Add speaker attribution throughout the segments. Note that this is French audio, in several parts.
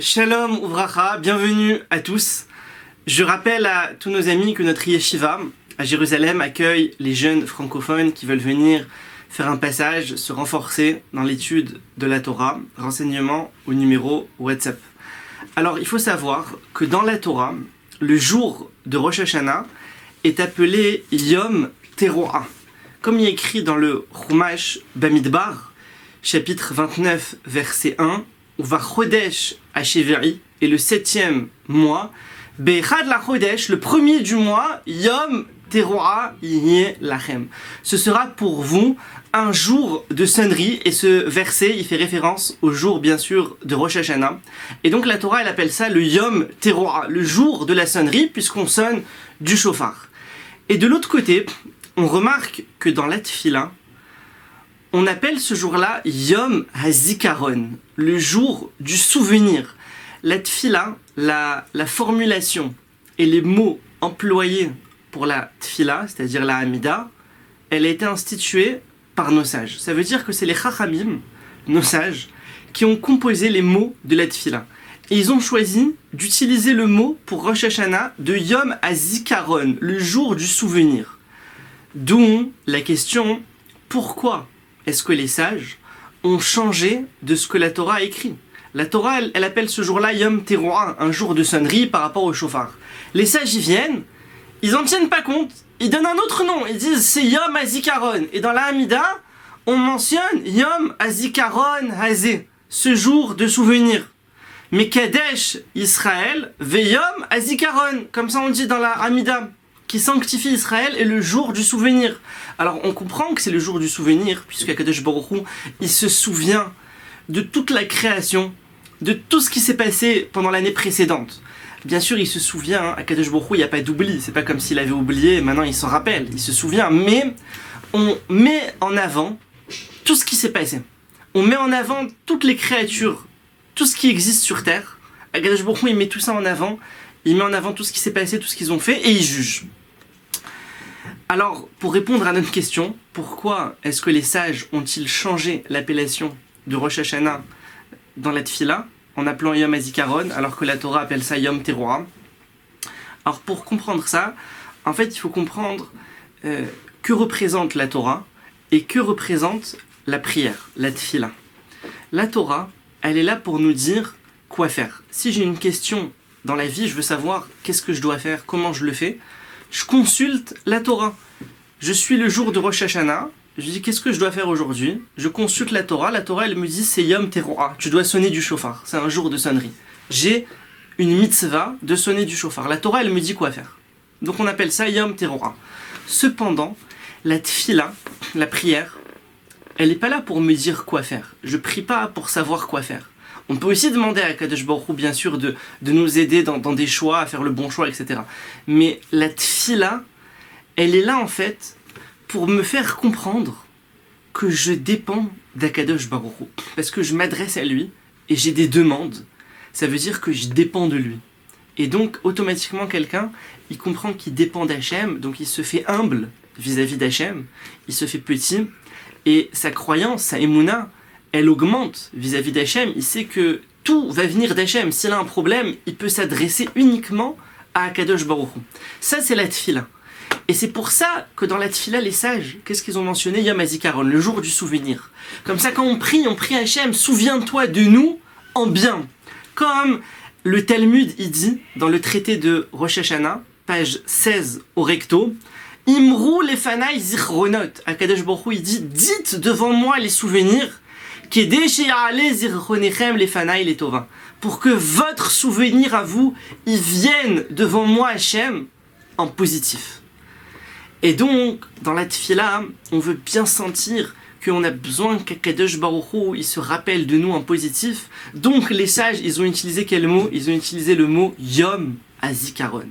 Speaker 1: Shalom Uvracha, bienvenue à tous. Je rappelle à tous nos amis que notre yeshiva à Jérusalem accueille les jeunes francophones qui veulent venir faire un passage, se renforcer dans l'étude de la Torah. Renseignements au numéro WhatsApp. Alors il faut savoir que dans la Torah, le jour de Rosh Hashanah est appelé Yom Teruah. Comme il est écrit dans le Chumash Bamidbar, chapitre 29, verset 1, Uva Chodesh Hasheveri, et le 7e mois, Bechad la Chodesh, le premier du mois, Yom Teruah Yeh Lachem. Ce sera pour vous un jour de sonnerie, et ce verset, il fait référence au jour, bien sûr, de Rosh Hashanah. Et donc la Torah, elle appelle ça le Yom Teruah, le jour de la sonnerie, puisqu'on sonne du shofar. Et de l'autre côté, on remarque que dans la Tfila, on appelle ce jour-là Yom HaZikaron, le jour du souvenir. La Tfila, la formulation et les mots employés pour la Tfila, c'est-à-dire la Hamida, elle a été instituée par nos sages. Ça veut dire que c'est les Chachamim, nos sages, qui ont composé les mots de la Tfila. Et ils ont choisi d'utiliser le mot pour Rosh Hashanah de Yom HaZikaron, le jour du souvenir. D'où la question, pourquoi est-ce que les sages ont changé de ce que la Torah a écrit? La Torah, elle appelle ce jour-là Yom Teruah, un jour de sonnerie par rapport au shofar. Les sages y viennent, ils n'en tiennent pas compte, ils donnent un autre nom, ils disent c'est Yom HaZikaron. Et dans la Hamida, on mentionne Yom HaZikaron Hazé, ce jour de souvenir. Mais Kadesh Israël, Veyom HaZikaron, comme ça on dit dans la Hamida, qui sanctifie Israël est le jour du souvenir. Alors on comprend que c'est le jour du souvenir, puisque Kadosh Baruch Hu, il se souvient de toute la création, de tout ce qui s'est passé pendant l'année précédente. Bien sûr, il se souvient, à Kadosh Baruch Hu, il n'y a pas d'oubli, c'est pas comme s'il avait oublié, maintenant il s'en rappelle, il se souvient, mais on met en avant tout ce qui s'est passé. On met en avant toutes les créatures, tout ce qui existe sur Terre. Kadosh Baruch Hu, il met tout ça en avant, il met en avant tout ce qui s'est passé, tout ce qu'ils ont fait, et il juge. Alors, pour répondre à notre question, pourquoi est-ce que les sages ont-ils changé l'appellation de Rosh Hashanah dans la Tfila, en appelant Yom HaZikaron, alors que la Torah appelle ça Yom Teruah? Alors, pour comprendre ça, en fait, il faut comprendre que représente la Torah et que représente la prière, la Tfila. La Torah, elle est là pour nous dire quoi faire. Si j'ai une question dans la vie, je veux savoir qu'est-ce que je dois faire, comment je le fais, je consulte la Torah. Je suis le jour de Rosh Hashanah, je dis qu'est-ce que je dois faire aujourd'hui, je consulte la Torah elle me dit c'est Yom Teruah, tu dois sonner du shofar, c'est un jour de sonnerie. J'ai une mitzvah de sonner du shofar, la Torah elle me dit quoi faire. Donc on appelle ça Yom Teruah. Cependant, la tfila, la prière, elle n'est pas là pour me dire quoi faire. Je prie pas pour savoir quoi faire. On peut aussi demander à Kadosh Baruch Hu, bien sûr, de nous aider dans des choix, à faire le bon choix, etc. Mais la tfila, elle est là, en fait, pour me faire comprendre que je dépends d'Akadosh Baruch Hu. Parce que je m'adresse à lui et j'ai des demandes. Ça veut dire que je dépends de lui. Et donc, automatiquement, quelqu'un, il comprend qu'il dépend d'Hachem, donc il se fait humble vis-à-vis d'Hachem, il se fait petit, et sa croyance, sa émouna, elle augmente vis-à-vis d'Hachem. Il sait que tout va venir d'Hachem. S'il a un problème, il peut s'adresser uniquement à Akadosh Baruch Hu. Ça, c'est la tfila. Et c'est pour ça que dans la tfila, les sages, qu'est-ce qu'ils ont mentionné? Yom HaZikaron, le jour du souvenir. Comme ça, quand on prie Hachem, souviens-toi de nous en bien. Comme le Talmud, il dit, dans le traité de Rosh Hashanah, page 16 au recto, Imrou lefanai zichronot. Akadosh Baruch Hu, il dit, dites devant moi les souvenirs, pour que votre souvenir à vous, il vienne devant moi Hachem en positif. Et donc, dans la tfila, on veut bien sentir qu'on a besoin qu'Akadosh Baruch Hu, il se rappelle de nous en positif. Donc les sages, ils ont utilisé quel mot? Ils ont utilisé le mot Yom HaZikaron.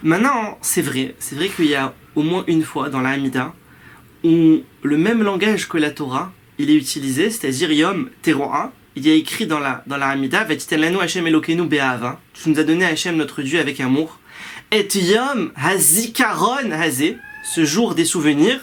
Speaker 1: Maintenant, c'est vrai qu'il y a au moins une fois dans la Hamida où le même langage que la Torah, il est utilisé, c'est-à-dire Yom Teruah. Il y a écrit dans la Hamida, Vatitelanu Hashem Elokeinu be'ahava, tu nous as donné Hashem notre Dieu avec amour. Et Yom HaZikaron Hazé, ce jour des souvenirs.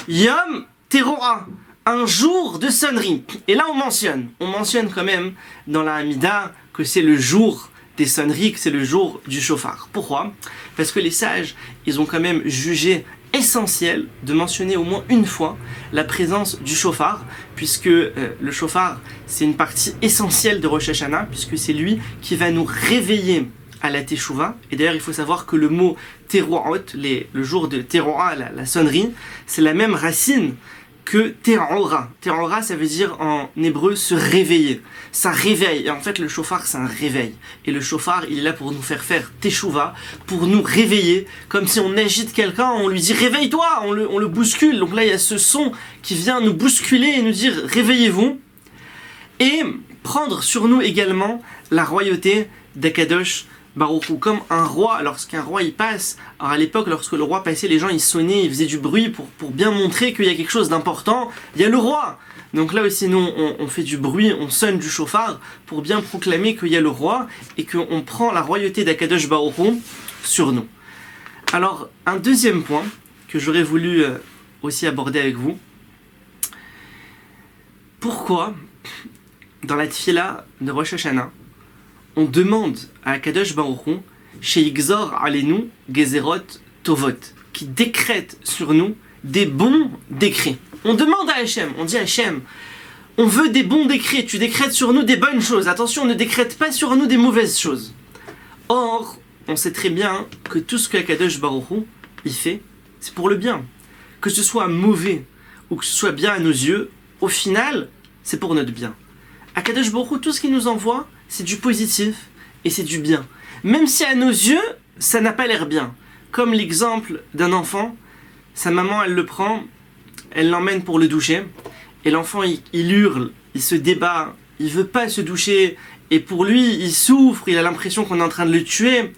Speaker 1: Yom Teruah, un jour de sonnerie. Et là on mentionne quand même dans la Hamida que c'est le jour des sonneries, que c'est le jour du chauffard. Pourquoi? Parce que les sages, ils ont quand même jugé essentiel de mentionner au moins une fois la présence du chauffard, puisque le chauffard c'est une partie essentielle de Rosh Hashanah, puisque c'est lui qui va nous réveiller à la Teshuvah. Et d'ailleurs il faut savoir que le mot Teruot, le jour de Teruah, la sonnerie, c'est la même racine que Terora. Terora, ça veut dire en hébreu se réveiller. Ça réveille. Et en fait, le chauffard, c'est un réveil. Et le chauffard, il est là pour nous faire teshuva, pour nous réveiller. Comme si on agite quelqu'un, on lui dit réveille-toi, on le bouscule. Donc là, il y a ce son qui vient nous bousculer et nous dire réveillez-vous. Et prendre sur nous également la royauté d'Akadosh Baruch Hu, comme un roi, lorsqu'un roi il passe. Alors à l'époque, lorsque le roi passait, les gens ils sonnaient, ils faisaient du bruit pour bien montrer qu'il y a quelque chose d'important. Il y a le roi. Donc là aussi, nous on fait du bruit, on sonne du chauffard pour bien proclamer qu'il y a le roi et qu'on prend la royauté d'Akadosh Baruch Hu sur nous. Alors un deuxième point que j'aurais voulu aussi aborder avec vous. Pourquoi dans la tfila de Rosh Hashanah on demande à Akadosh Baruch Hu, Sheigzor Alenu Gezerot Tovot, qui décrète sur nous des bons décrets. On demande à Hachem, on dit à Hachem, on veut des bons décrets, tu décrètes sur nous des bonnes choses. Attention, ne décrète pas sur nous des mauvaises choses. Or, on sait très bien que tout ce que Akadosh Baruch Hu il fait, c'est pour le bien. Que ce soit mauvais ou que ce soit bien à nos yeux, au final, c'est pour notre bien. Akadosh Baruch Hu, tout ce qu'il nous envoie, c'est du positif et c'est du bien. Même si à nos yeux, ça n'a pas l'air bien. Comme l'exemple d'un enfant, sa maman, elle le prend, elle l'emmène pour le doucher, et l'enfant, il hurle, il se débat, il veut pas se doucher, et pour lui, il souffre, il a l'impression qu'on est en train de le tuer,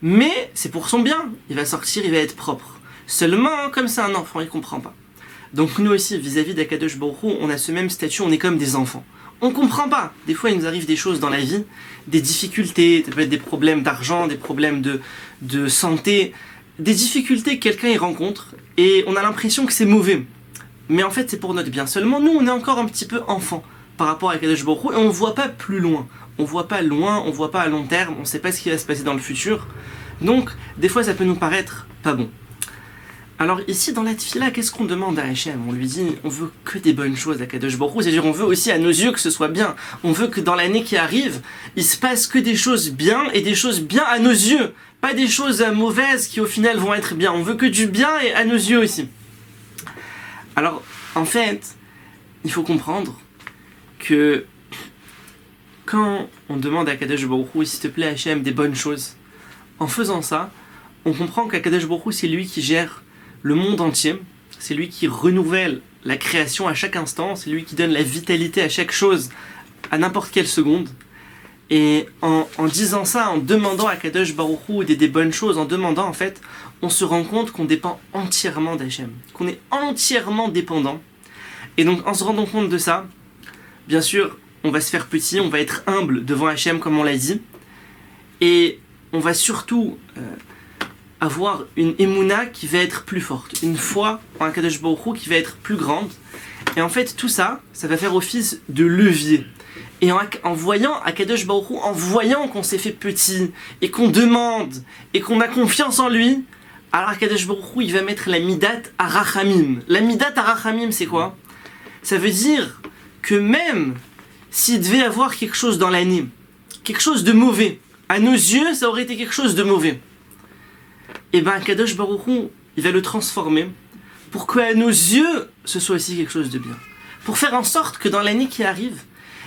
Speaker 1: mais c'est pour son bien, il va sortir, il va être propre. Seulement, comme c'est un enfant, il comprend pas. Donc nous aussi, vis-à-vis d'Akadosh Baruch Hu, on a ce même statut, on est comme des enfants. On comprend pas. Des fois, il nous arrive des choses dans la vie, des difficultés, ça peut être des problèmes d'argent, des problèmes de santé, des difficultés que quelqu'un y rencontre, et on a l'impression que c'est mauvais. Mais en fait, c'est pour notre bien. Seulement, nous, on est encore un petit peu enfant par rapport à Akadosh Baruch Hu, et on voit pas plus loin. On voit pas loin, on voit pas à long terme, on sait pas ce qui va se passer dans le futur. Donc, des fois, ça peut nous paraître pas bon. Alors ici dans la tfila, qu'est-ce qu'on demande à Hachem? On lui dit, on veut que des bonnes choses à Kadosh Baruch Hu, c'est-à-dire on veut aussi à nos yeux que ce soit bien. On veut que dans l'année qui arrive, il se passe que des choses bien et des choses bien à nos yeux, pas des choses mauvaises qui au final vont être bien. On veut que du bien et à nos yeux aussi. Alors en fait, il faut comprendre que quand on demande à Kadosh Baruch Hu, s'il te plaît Hachem, des bonnes choses, en faisant ça, on comprend qu'Akadosh Baruch Hu, c'est lui qui gère le monde entier, c'est lui qui renouvelle la création à chaque instant, c'est lui qui donne la vitalité à chaque chose, à n'importe quelle seconde. Et en disant ça, en demandant à Kadosh Baruch Hu des bonnes choses, en demandant en fait, on se rend compte qu'on dépend entièrement d'Hachem, qu'on est entièrement dépendant. Et donc en se rendant compte de ça, bien sûr, on va se faire petit, on va être humble devant Hachem comme on l'a dit, et on va surtout avoir une émouna qui va être plus forte, une foi en Akadosh Baruch Hu qui va être plus grande. Et en fait, tout ça, ça va faire office de levier. Et en voyant Akadosh Baruch Hu, en voyant qu'on s'est fait petit, et qu'on demande, et qu'on a confiance en lui, alors Akadosh Baruch Hu, il va mettre la midat arachamim. La midat arachamim, c'est quoi? Ça veut dire que même s'il devait y avoir quelque chose dans l'année, quelque chose de mauvais, à nos yeux, ça aurait été quelque chose de mauvais. Et bien Kadosh Baruch Hu, il va le transformer pour qu'à nos yeux, ce soit aussi quelque chose de bien. Pour faire en sorte que dans l'année qui arrive,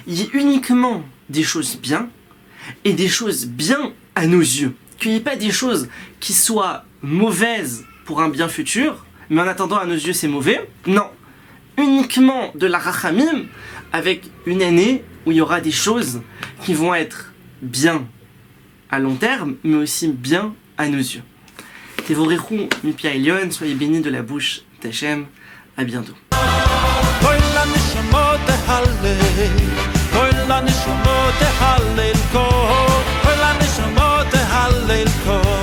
Speaker 1: il y ait uniquement des choses bien et des choses bien à nos yeux. Qu'il n'y ait pas des choses qui soient mauvaises pour un bien futur, mais en attendant à nos yeux c'est mauvais. Non, uniquement de la rachamim avec une année où il y aura des choses qui vont être bien à long terme, mais aussi bien à nos yeux. Tevorechou Mipia Elion, soyez bénis de la bouche d'Hachem. À bientôt.
Speaker 2: כל הנשמות תהלל כל